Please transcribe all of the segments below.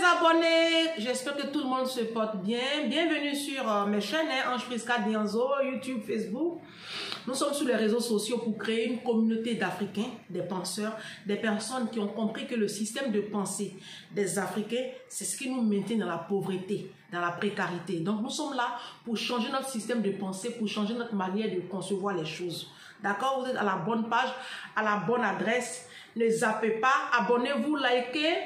abonnés, j'espère que tout le monde se porte bien. Bienvenue sur mes chaînes, Ange Prisca Dianzo, YouTube, Facebook. Nous sommes sur les réseaux sociaux pour créer une communauté d'Africains, des penseurs, des personnes qui ont compris que le système de pensée des Africains, c'est ce qui nous maintient dans la pauvreté, dans la précarité. Donc nous sommes là pour changer notre système de pensée, pour changer notre manière de concevoir les choses. D'accord? Vous êtes à la bonne page, à la bonne adresse. Ne zappez pas, abonnez-vous, likez,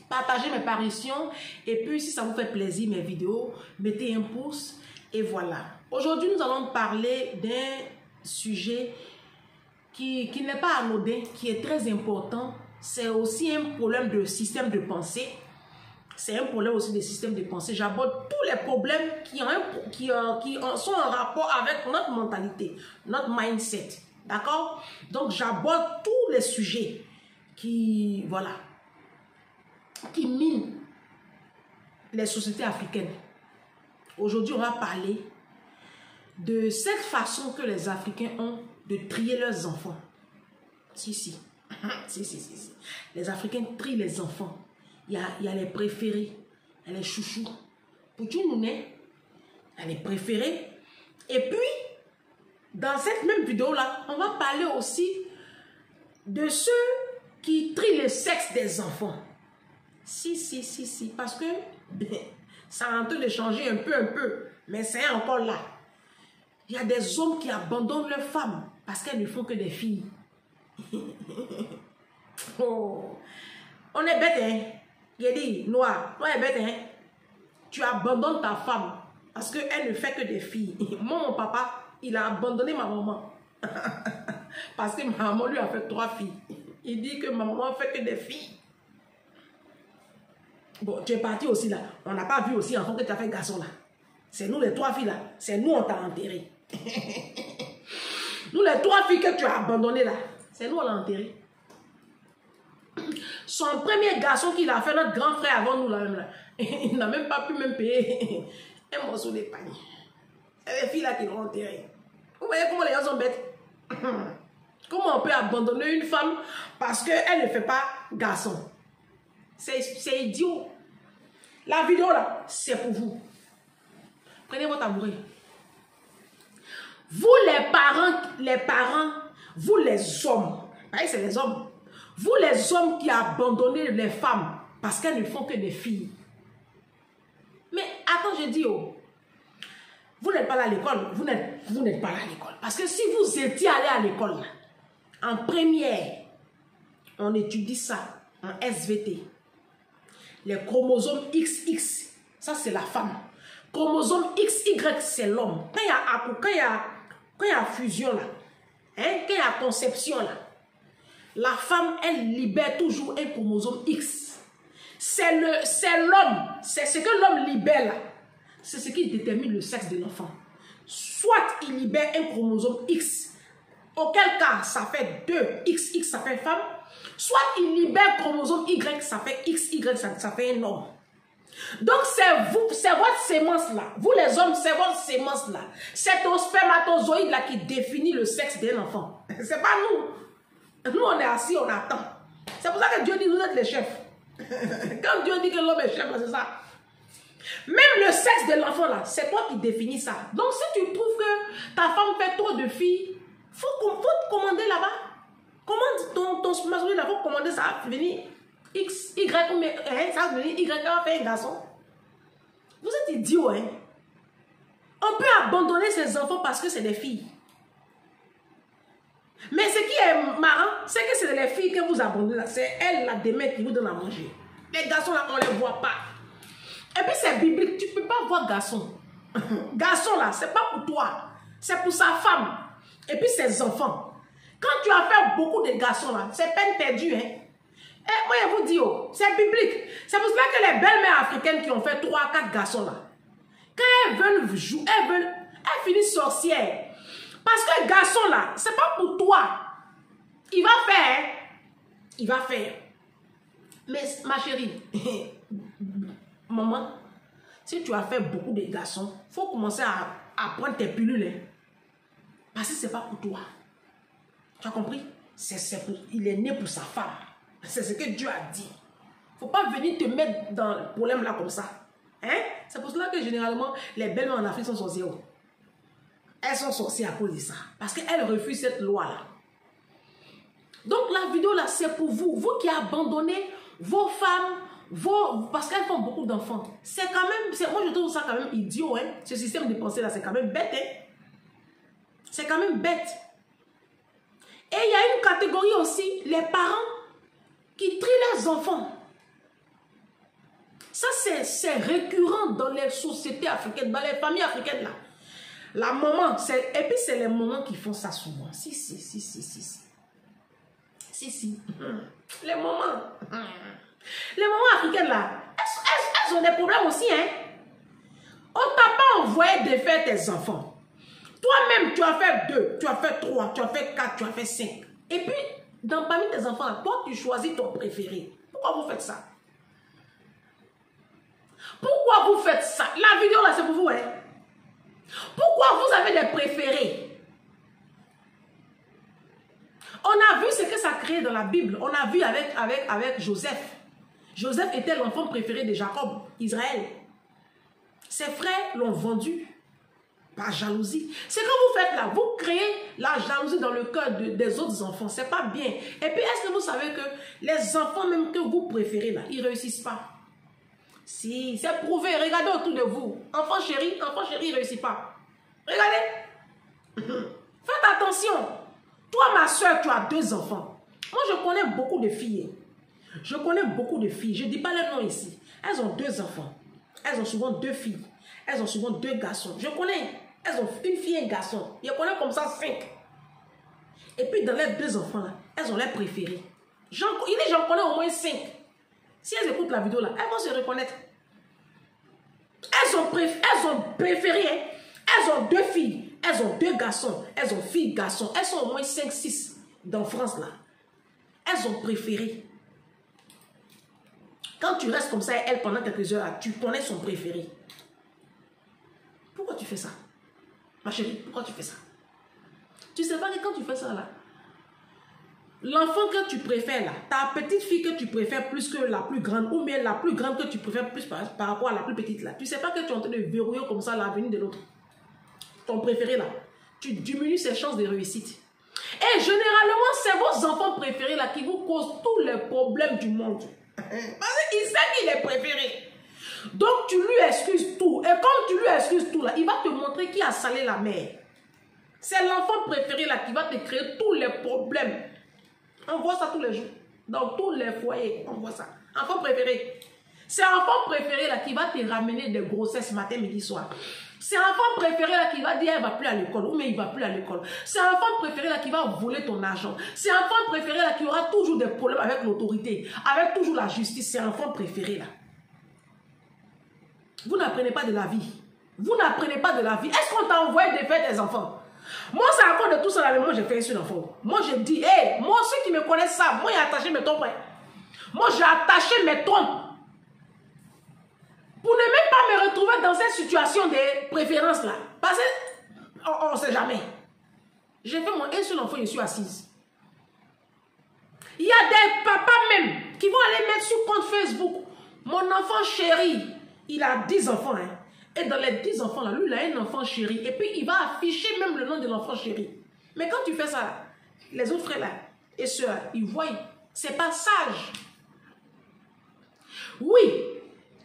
partagez mes parutions. Et puis, si ça vous fait plaisir, mes vidéos, mettez un pouce. Et voilà. Aujourd'hui, nous allons parler d'un sujet qui n'est pas anodin, qui est très important. C'est aussi un problème de système de pensée. C'est un problème aussi de système de pensée. J'aborde tous les problèmes qui sont en rapport avec notre mentalité, notre mindset. D'accord? Donc, j'aborde tous les sujets qui minent les sociétés africaines. Aujourd'hui, on va parler de cette façon que les Africains ont de trier leurs enfants. Si. Les Africains trient les enfants. Il y a les préférés, il y a les chouchous. Pour tout nous, il y a les préférés. Et puis, dans cette même vidéo-là, on va parler aussi de ceux qui trient le sexe des enfants. Si. Parce que ça est en train de changer un peu. Mais c'est encore là. Il y a des hommes qui abandonnent leurs femmes parce qu'elles ne font que des filles. Oh. On est bête, hein? Il a dit, Noir est bête, hein? Tu abandonnes ta femme parce qu'elle ne fait que des filles. Moi, mon papa, il a abandonné ma maman. Parce que ma maman lui a fait 3 filles. Il dit que ma maman fait que des filles. Bon, tu es parti aussi là. On n'a pas vu aussi enfant que tu as fait garçon là. C'est nous les 3 filles là. C'est nous on t'a enterré. Nous les 3 filles que tu as abandonnées là. C'est nous on l'a enterré. Son premier garçon qu'il a fait, notre grand frère avant nous là même là. Il n'a même pas pu payer un morceau de panier. C'est les filles là qui l'ont enterré. Vous voyez comment les gens sont bêtes? Comment on peut abandonner une femme parce qu'elle ne fait pas garçon? C'est idiot. La vidéo là, c'est pour vous. Prenez votre tabouret. Vous les parents, vous les hommes, c'est les hommes. Vous les hommes qui abandonnez les femmes parce qu'elles ne font que des filles. Mais attends, je dis, oh, vous n'êtes pas là à l'école. Vous n'êtes pas là à l'école. Parce que si vous étiez allé à l'école, en première, on étudie ça en SVT. Les chromosomes XX, ça c'est la femme. Chromosome XY, c'est l'homme. Quand il y a fusion là, quand il y a conception là, la femme, elle libère toujours un chromosome X. C'est l'homme, c'est ce que l'homme libère là. C'est ce qui détermine le sexe de l'enfant. Soit il libère un chromosome X, auquel cas ça fait 2, XX ça fait femme. Soit il libère chromosome Y, ça fait XY, ça fait un homme. Donc c'est vous, c'est votre sémence là. Vous les hommes, c'est votre sémence là. C'est ton spermatozoïde là qui définit le sexe d'un enfant. C'est pas nous. Nous on est assis, on attend. C'est pour ça que Dieu dit vous êtes les chefs. Quand Dieu dit que l'homme est chef, c'est ça. Même le sexe de l'enfant là, c'est toi qui définis ça. Donc si tu trouves que ta femme fait trop de filles, faut te commander là-bas. Commande ton spermatozoïde là, faut commander ça, venir X, Y, ou ça va venir Y, va faire un garçon. Vous êtes idiots, hein? On peut abandonner ses enfants parce que c'est des filles. Mais ce qui est marrant, c'est que c'est les filles que vous abandonnez là. C'est elles là demain qui vous donnent à manger. Les garçons là, on ne les voit pas. Et puis c'est biblique, tu ne peux pas voir garçon. Garçon là, c'est pas pour toi. C'est pour sa femme. Et puis ses enfants. Quand tu as fait beaucoup de garçons là, c'est peine perdue, hein? Et moi, je vous dis, oh, c'est biblique. C'est pour cela que les belles-mères africaines qui ont fait 3, 4 garçons là, quand elles veulent jouer, elles finissent sorcières. Parce que le garçon là, c'est pas pour toi. Il va faire. Mais ma chérie, maman, si tu as fait beaucoup de garçons, il faut commencer à prendre tes pilules. Hein. Parce que c'est pas pour toi. Tu as compris? Il est né pour sa femme. C'est ce que Dieu a dit. Faut pas venir te mettre dans le problème là comme ça. Hein? C'est pour cela que généralement, les belles en Afrique sont sorcières. Elles sont sorcières à cause de ça. Parce qu'elles refusent cette loi-là. Donc la vidéo là, c'est pour vous. Vous qui abandonnez vos femmes, parce qu'elles font beaucoup d'enfants. C'est quand même, moi je trouve ça quand même idiot. Hein? Ce système de pensée là, c'est quand même bête. Hein? C'est quand même bête. Et il y a une catégorie aussi, les parents qui trient leurs enfants. Ça, c'est récurrent dans les sociétés africaines, dans les familles africaines là. La maman, et puis c'est les mamans qui font ça souvent. Si. Les mamans. Les mamans africaines là, elles ont des problèmes aussi, hein. On t'a pas envoyé défaire tes enfants. Toi-même, tu as fait 2, tu as fait 3, tu as fait 4, tu as fait 5. Et puis, parmi tes enfants, toi, tu choisis ton préféré. Pourquoi vous faites ça? Pourquoi vous faites ça? La vidéo là, c'est pour vous, hein? Pourquoi vous avez des préférés? On a vu ce que ça crée dans la Bible. On a vu avec Joseph. Joseph était l'enfant préféré de Jacob, Israël. Ses frères l'ont vendu par jalousie. Ce que vous faites là, vous créez la jalousie dans le cœur des autres enfants. C'est pas bien. Et puis, est-ce que vous savez que les enfants même que vous préférez là, ils ne réussissent pas? Si, c'est prouvé. Regardez autour de vous. Enfant chéri, il ne réussit pas. Regardez. Faites attention. Toi, ma soeur, tu as 2 enfants. Moi, je connais beaucoup de filles. Je connais beaucoup de filles. Je ne dis pas leur nom ici. Elles ont 2 enfants. Elles ont souvent 2 filles. Elles ont souvent 2 garçons. Je connais. Elles ont une fille et un garçon. Je connais comme ça 5. Et puis, dans les 2 enfants, là, elles ont les préférés. J'en connais au moins 5. Si elles écoutent la vidéo là, elles vont se reconnaître. Elles ont préféré. Hein? Elles ont 2 filles. Elles ont 2 garçons. Elles ont filles, garçons. Elles sont au moins 5, 6 dans France là. Elles ont préféré. Quand tu restes comme ça, elle pendant quelques heures, là, tu connais son préféré. Pourquoi tu fais ça? Ma chérie, pourquoi tu fais ça? Tu sais pas que quand tu fais ça là, l'enfant que tu préfères là, ta petite fille que tu préfères plus que la plus grande, ou bien la plus grande que tu préfères plus par rapport à la plus petite là, tu sais pas que tu es en train de verrouiller comme ça l'avenir de l'autre. Ton préféré là, tu diminues ses chances de réussite. Et généralement, c'est vos enfants préférés là qui vous causent tous les problèmes du monde. Parce qu'il sait qu'il est préféré. Donc tu lui excuses tout. Et comme tu lui excuses tout là, il va te montrer qui a salé la mer. C'est l'enfant préféré là qui va te créer tous les problèmes. On voit ça tous les jours. Dans tous les foyers, on voit ça. Enfant préféré. C'est l'enfant préféré là qui va te ramener des grossesses matin, midi, soir. C'est l'enfant préféré là qui va dire elle va plus à l'école ou mais il va plus à l'école. C'est l'enfant préféré là qui va voler ton argent. C'est l'enfant préféré là qui aura toujours des problèmes avec l'autorité, avec toujours la justice. C'est l'enfant préféré là. Vous n'apprenez pas de la vie. Vous n'apprenez pas de la vie. Est-ce qu'on t'a envoyé de faire des enfants? Moi, c'est encore de tout ça, mais moi, j'ai fait un seul enfant. Moi, je dis, hey, moi, ceux qui me connaissent ça, moi, j'ai attaché mes trompes. Moi, j'ai attaché mes trompes. Pour ne même pas me retrouver dans cette situation de préférence là. Parce qu'on ne sait jamais. J'ai fait mon un seul enfant, je suis assise. Il y a des papas même qui vont aller mettre sur compte Facebook. Mon enfant chéri, il a 10 enfants. Hein. Et dans les 10 enfants là, lui, il a un enfant chéri. Et puis, il va afficher même le nom de l'enfant chéri. Mais quand tu fais ça, les autres frères là et soeurs, ils voient, c'est pas sage. Oui,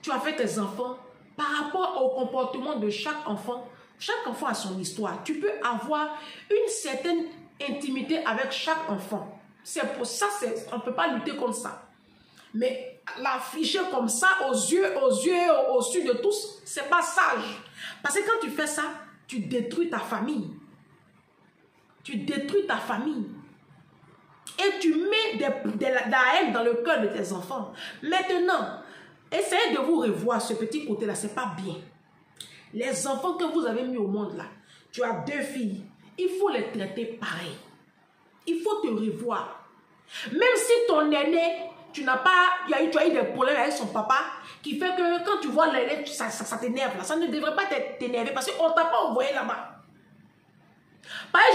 tu as fait tes enfants par rapport au comportement de chaque enfant. Chaque enfant a son histoire. Tu peux avoir une certaine intimité avec chaque enfant. C'est pour ça, on ne peut pas lutter contre ça. Mais l'afficher comme ça, aux yeux, au-dessus de tous, c'est pas sage. Parce que quand tu fais ça, tu détruis ta famille. Tu détruis ta famille. Et tu mets de la haine dans le cœur de tes enfants. Maintenant, essayez de vous revoir ce petit côté-là, c'est pas bien. Les enfants que vous avez mis au monde là, tu as 2 filles, il faut les traiter pareil. Il faut te revoir. Même si ton aîné, tu as eu des problèmes avec son papa, qui fait que quand tu vois l'aîné, ça t'énerve là. Ça ne devrait pas t'énerver parce qu'on ne t'a pas envoyé là-bas.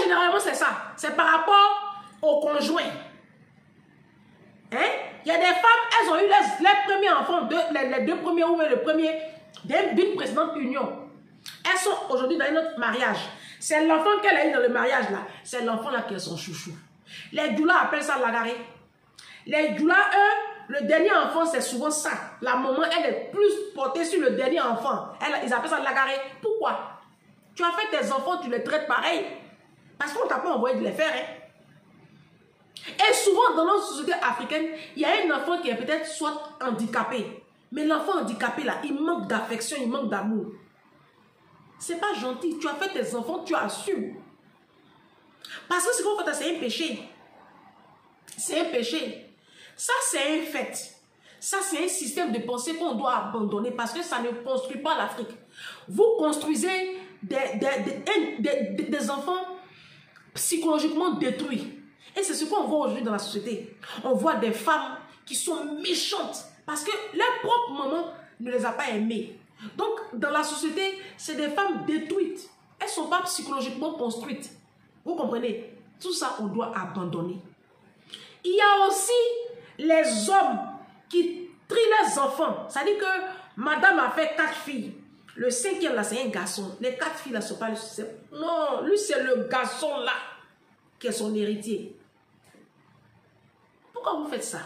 Généralement c'est ça. C'est par rapport au conjoint. Hein? Il y a des femmes, elles ont eu les premiers enfants, les deux premiers ou le premier d'une précédente union. Elles sont aujourd'hui dans un autre mariage. C'est l'enfant qu'elle a eu dans le mariage là. C'est l'enfant là qui est son chouchou. Les doulas appellent ça lagaré. Les doulas, eux, le dernier enfant, c'est souvent ça. La maman, elle est plus portée sur le dernier enfant. Ils appellent ça lagaré. Pourquoi? Tu as fait tes enfants, tu les traites pareil. Parce qu'on ne t'a pas envoyé de les faire. Hein. Et souvent, dans notre société africaine, il y a un enfant qui est peut-être soit handicapé. Mais l'enfant handicapé, là, il manque d'affection, il manque d'amour. C'est pas gentil. Tu as fait tes enfants, tu assumes. Parce que ce qu'on fait, c'est un péché. C'est un péché. Ça, c'est un fait. Ça, c'est un système de pensée qu'on doit abandonner parce que ça ne construit pas l'Afrique. Vous construisez des enfants psychologiquement détruits. Et c'est ce qu'on voit aujourd'hui dans la société. On voit des femmes qui sont méchantes parce que leur propre maman ne les a pas aimées. Donc, dans la société, c'est des femmes détruites. Elles ne sont pas psychologiquement construites. Vous comprenez? Tout ça, on doit abandonner. Il y a aussi les hommes qui trient leurs enfants. Ça dit que madame a fait 4 filles. Le 5e, là, c'est un garçon. Les 4 filles, là, ne sont pas... Non, lui, c'est le garçon, là, qui est son héritier. Pourquoi vous faites ça?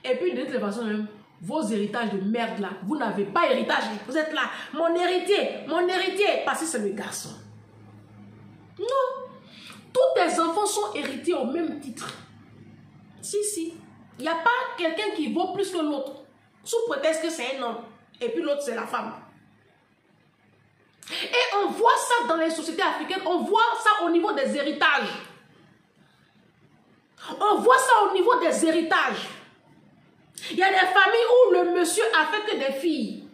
Et puis, de toute façon, même, vos héritages de merde, là, vous n'avez pas héritage. Vous êtes là, mon héritier, parce que c'est le garçon. Non. Tous tes enfants sont héritiers au même titre. Si. Il n'y a pas quelqu'un qui vaut plus que l'autre. Sous prétexte que c'est un homme. Et puis l'autre, c'est la femme. Et on voit ça dans les sociétés africaines. On voit ça au niveau des héritages. On voit ça au niveau des héritages. Il y a des familles où le monsieur a fait que des filles.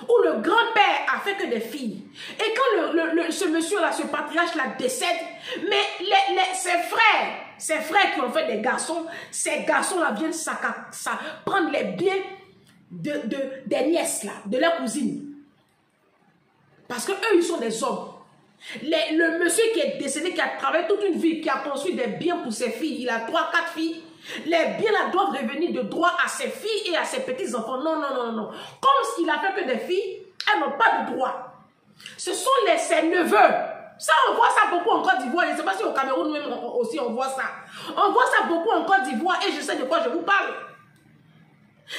Où le grand-père a fait que des filles. Et quand ce monsieur-là, ce patriarche-là décède, mais ses frères qui ont fait des garçons, ces garçons-là viennent prendre les biens des nièces, là, de leurs cousines. Parce que eux, ils sont des hommes. Le monsieur qui est décédé, qui a travaillé toute une vie, qui a construit des biens pour ses filles, il a 3-4 filles. Les biens-là doivent revenir de droit à ses filles et à ses petits-enfants. Non. Comme s'il a fait que des filles, elles n'ont pas de droit. Ce sont ses neveux. Ça, on voit ça beaucoup en Côte d'Ivoire. Je ne sais pas si au Cameroun même aussi on voit ça. On voit ça beaucoup en Côte d'Ivoire et je sais de quoi je vous parle.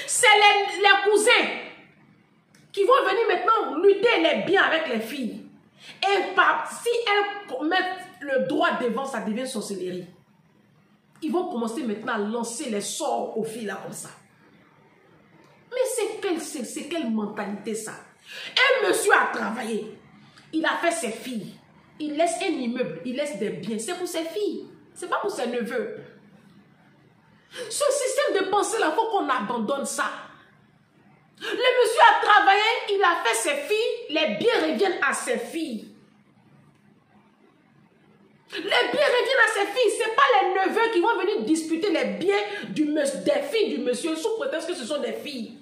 C'est les cousins qui vont venir maintenant lutter les biens avec les filles. Et si elles mettent le droit devant, ça devient sorcellerie. Ils vont commencer maintenant à lancer les sorts aux filles là comme ça. Mais c'est quelle mentalité ça? Un monsieur a travaillé. Il a fait ses filles. Il laisse un immeuble. Il laisse des biens. C'est pour ses filles. C'est pas pour ses neveux. Ce système de pensée là, il faut qu'on abandonne ça. Le monsieur a travaillé. Il a fait ses filles. Les biens reviennent à ses filles. Les biens reviennent à ses filles. Ce n'est pas les neveux qui vont venir disputer les biens des filles du monsieur sous prétexte que ce sont des filles.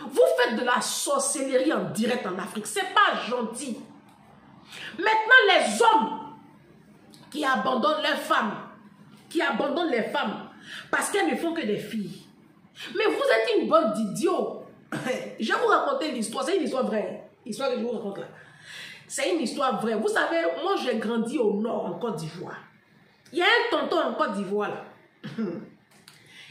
Vous faites de la sorcellerie en direct en Afrique. Ce n'est pas gentil. Maintenant, les hommes qui abandonnent leurs femmes, qui abandonnent les femmes parce qu'elles ne font que des filles. Mais vous êtes une bande d'idiots. Je vais vous raconter l'histoire. C'est une histoire vraie. L'histoire que je vous raconte là. C'est une histoire vraie. Vous savez, moi j'ai grandi au nord en Côte d'Ivoire. Il y a un tonton en Côte d'Ivoire là.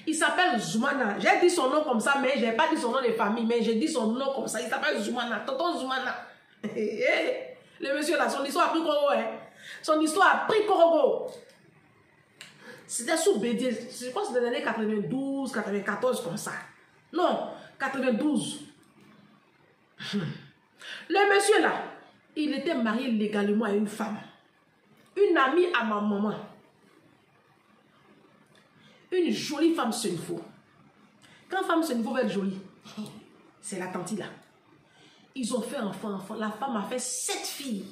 Il s'appelle Zoumana. J'ai dit son nom comme ça, mais je n'ai pas dit son nom de famille, mais j'ai dit son nom comme ça. Il s'appelle Zoumana. Tonton Zoumana. Le monsieur là, son histoire a pris Korogo. Hein? Son histoire a pris Korogo. C'était sous Bédier. Je pense que c'était dans les années 92, 94 comme ça. Non, 92. Le monsieur là, il était marié légalement à une femme. Une amie à ma maman. Une jolie femme Senfo. Quand femme Senfo va être jolie, c'est la tante là. Ils ont fait enfant. La femme a fait 7 filles.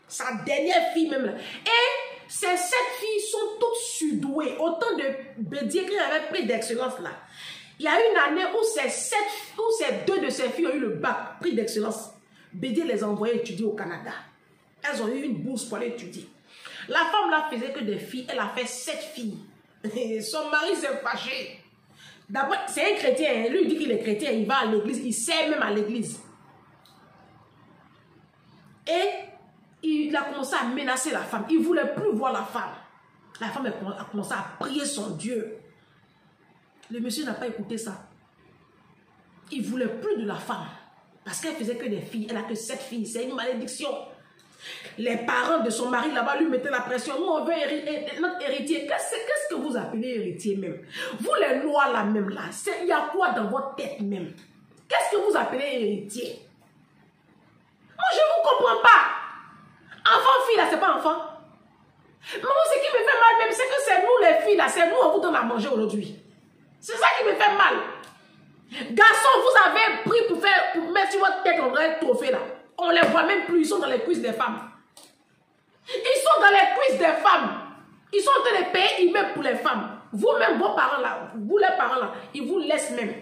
Sa dernière fille même là. Et ces 7 filles sont toutes surdouées. Autant de Bédier qui avait pris d'excellence là. Il y a une année où ces 2 de ces filles ont eu le bac, prix d'excellence. Bédier les a envoyées étudier au Canada. Elles ont eu une bourse pour aller étudier. La femme là faisait que des filles. Elle a fait 7 filles. Son mari s'est fâché. C'est un chrétien, lui il dit qu'il est chrétien, il va à l'église, il sert même à l'église. Et il a commencé à menacer la femme. Il ne voulait plus voir la femme. La femme a commencé à prier son Dieu. Le monsieur n'a pas écouté ça. Il ne voulait plus de la femme. Parce qu'elle faisait que des filles. Elle n'a que 7 filles. C'est une malédiction. Les parents de son mari là-bas lui mettaient la pression. Nous, on veut notre héritier. Qu'est-ce que vous appelez héritier même? Vous, les noirs là même là, il y a quoi dans votre tête même? Qu'est-ce que vous appelez héritier? Moi, je ne vous comprends pas. Enfant, fille là, c'est pas enfant. Mais moi, ce qui me fait mal même, c'est que c'est nous les filles là, c'est nous, on vous donne à manger aujourd'hui. C'est ça qui me fait mal. Garçons, vous avez pris pour mettre sur votre tête un vrai trophée là. On les voit même plus, ils sont dans les cuisses des femmes. Ils sont dans les cuisses des femmes. Ils sont en train de payer, ils mettent pour les femmes. Vous-même, vos parents là, vous les parents là, ils vous laissent même.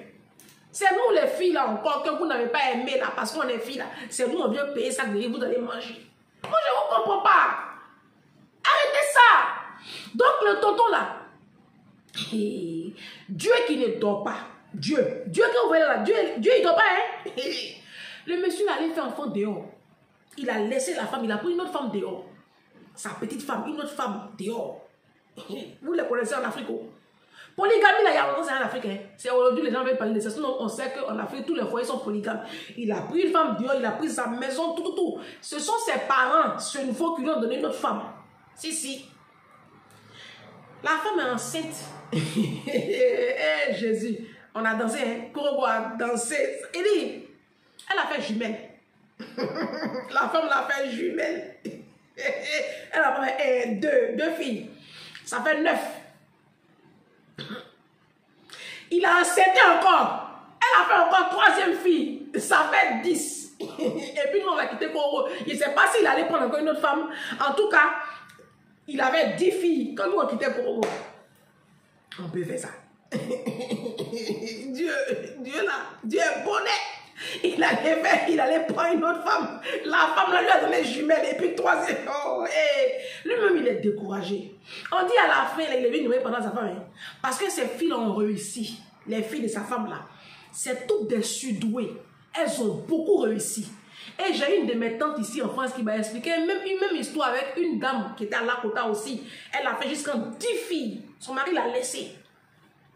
C'est nous les filles là encore que vous n'avez pas aimé là parce qu'on est filles là. C'est nous, on vient payer ça, vous allez manger. Moi, je ne vous comprends pas. Arrêtez ça. Donc, le tonton là, Dieu qui ne dort pas. Dieu que vous voyez là, Dieu il ne dort pas, hein. Le monsieur allait faire enfant dehors. Il a laissé la femme, il a pris une autre femme dehors. Sa petite femme, une autre femme dehors. Vous les connaissez en Afrique. Polygamie, là, il y a longtemps, c'est en Afrique. Hein. C'est aujourd'hui, les gens veulent parler de ça. Sinon, on sait qu'en Afrique, tous les foyers sont polygames. Il a pris une femme dehors, il a pris sa maison, tout. Ce sont ses parents, ce nouveau qui lui ont donné une autre femme. Si. La femme est enceinte. Jésus, on a dansé, hein. Korobo a dansé. Il dit, elle a fait jumelle. La femme l'a fait jumelle. Elle a fait deux filles. Ça fait 9. Il a enceinté encore. Elle a fait encore 3e fille. Ça fait 10. Et puis nous, on va quitter Korobo. Il ne sait pas s'il allait prendre encore une autre femme. En tout cas, il avait 10 filles. Quand nous, on quittait Korobo, on peut faire ça. Dieu est bonnet. Il allait prendre une autre femme. La femme là, lui a donné jumelle. Et puis 3e. Oh, lui-même, il est découragé. On dit à la fin, il est venu pendant sa femme. Hein, parce que ces filles ont réussi. Les filles de sa femme là. C'est toutes des sudouées. Elles ont beaucoup réussi. Et j'ai une de mes tantes ici en France qui m'a expliqué même histoire avec une dame qui était à Lakota aussi. Elle a fait jusqu'à 10 filles. Son mari l'a laissé.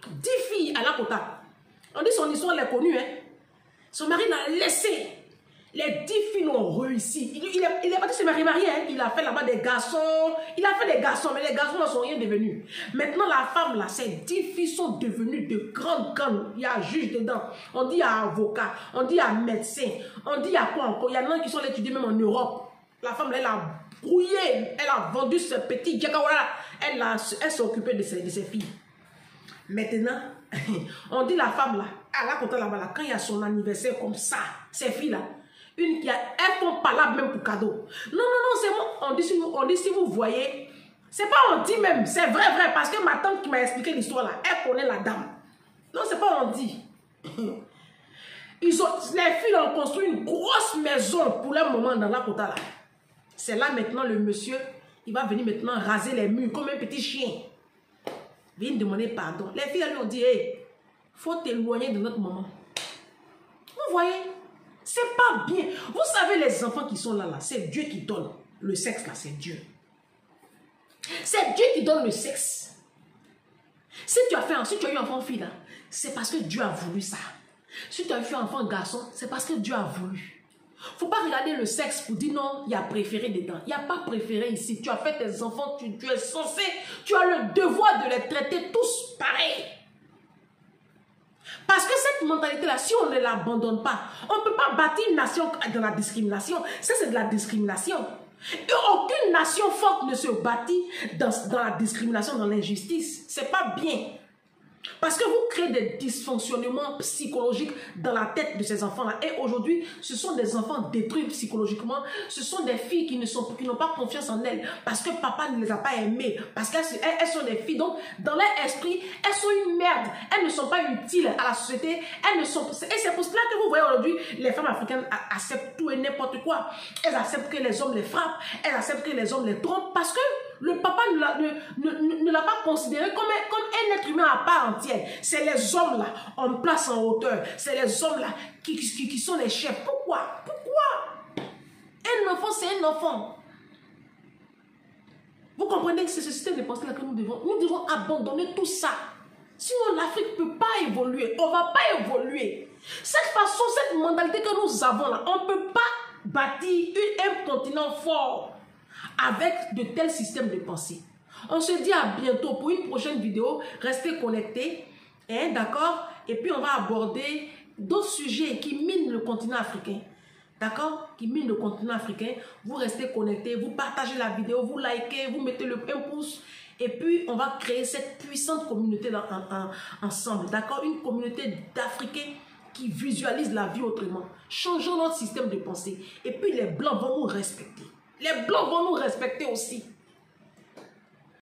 10 filles à Lakota. On dit son histoire, elle est connue. Hein. Son mari l'a laissé. Les 10 filles ont réussi. Il est parti se marier. Hein. Il a fait là-bas des garçons. Il a fait des garçons, mais les garçons ne sont rien devenus. Maintenant, la femme, là, ces 10 filles sont devenues de grandes. Il y a juge dedans. On dit à avocat. On dit à médecin. On dit à quoi encore. Il y en a qui sont étudiés même en Europe. La femme, là, elle a brouillé. Elle a vendu ce petit djekawala. Elle s'est occupée de ses filles. Maintenant, on dit la femme, là, à la côté là-bas, quand il y a son anniversaire comme ça, ces filles-là, elles font palabre même pour cadeau. Non, c'est moi. On dit si vous voyez, c'est pas on dit même, c'est vrai, parce que ma tante qui m'a expliqué l'histoire là, elle connaît la dame. Non, c'est pas on dit. Les filles ont construit une grosse maison pour le moment dans la côte là. C'est là maintenant le monsieur, il va venir maintenant raser les murs comme un petit chien. Viens demander pardon. Les filles lui ont dit, hey, faut t'éloigner de notre maman. Vous voyez? C'est pas bien. Vous savez, les enfants qui sont là, c'est Dieu qui donne. Le sexe, là, c'est Dieu. C'est Dieu qui donne le sexe. Si tu as eu enfant fille, là, c'est parce que Dieu a voulu ça. Si tu as eu enfant garçon, c'est parce que Dieu a voulu. Faut pas regarder le sexe pour dire non, il y a préféré dedans. Il n'y a pas préféré ici. Tu as fait tes enfants, tu es censé, tu as le devoir de les traiter tous pareils. Parce que cette mentalité-là, si on ne l'abandonne pas, on ne peut pas bâtir une nation dans la discrimination. Ça, c'est de la discrimination. Et aucune nation forte ne se bâtit dans la discrimination, dans l'injustice. C'est pas bien. Parce que vous créez des dysfonctionnements psychologiques dans la tête de ces enfants-là. Et aujourd'hui, ce sont des enfants détruits psychologiquement. Ce sont des filles qui n'ont pas confiance en elles. Parce que papa ne les a pas aimées. Parce qu'elles sont des filles. Donc, dans leur esprit, elles sont une merde. Elles ne sont pas utiles à la société. Et c'est pour cela que vous voyez aujourd'hui, les femmes africaines acceptent tout et n'importe quoi. Elles acceptent que les hommes les frappent. Elles acceptent que les hommes les trompent. Parce que Le papa ne l'a pas considéré comme un être humain à part entière. C'est les hommes là, on place en hauteur. C'est les hommes là qui sont les chefs. Pourquoi? Un enfant, c'est un enfant. Vous comprenez que c'est ce système de pensée là que nous devons abandonner tout ça. Sinon, l'Afrique ne peut pas évoluer. On ne va pas évoluer. Cette façon, cette mentalité que nous avons là, on ne peut pas bâtir un continent fort avec de tels systèmes de pensée. On se dit à bientôt pour une prochaine vidéo. Restez connectés. Hein, d'accord? Et puis, on va aborder d'autres sujets qui minent le continent africain. D'accord? Qui minent le continent africain. Vous restez connectés. Vous partagez la vidéo. Vous likez. Vous mettez le 1 pouce. Et puis, on va créer cette puissante communauté ensemble. D'accord? Une communauté d'Africains qui visualisent la vie autrement. Changeons notre système de pensée. Et puis, les Blancs vont nous respecter. Les Blancs vont nous respecter aussi.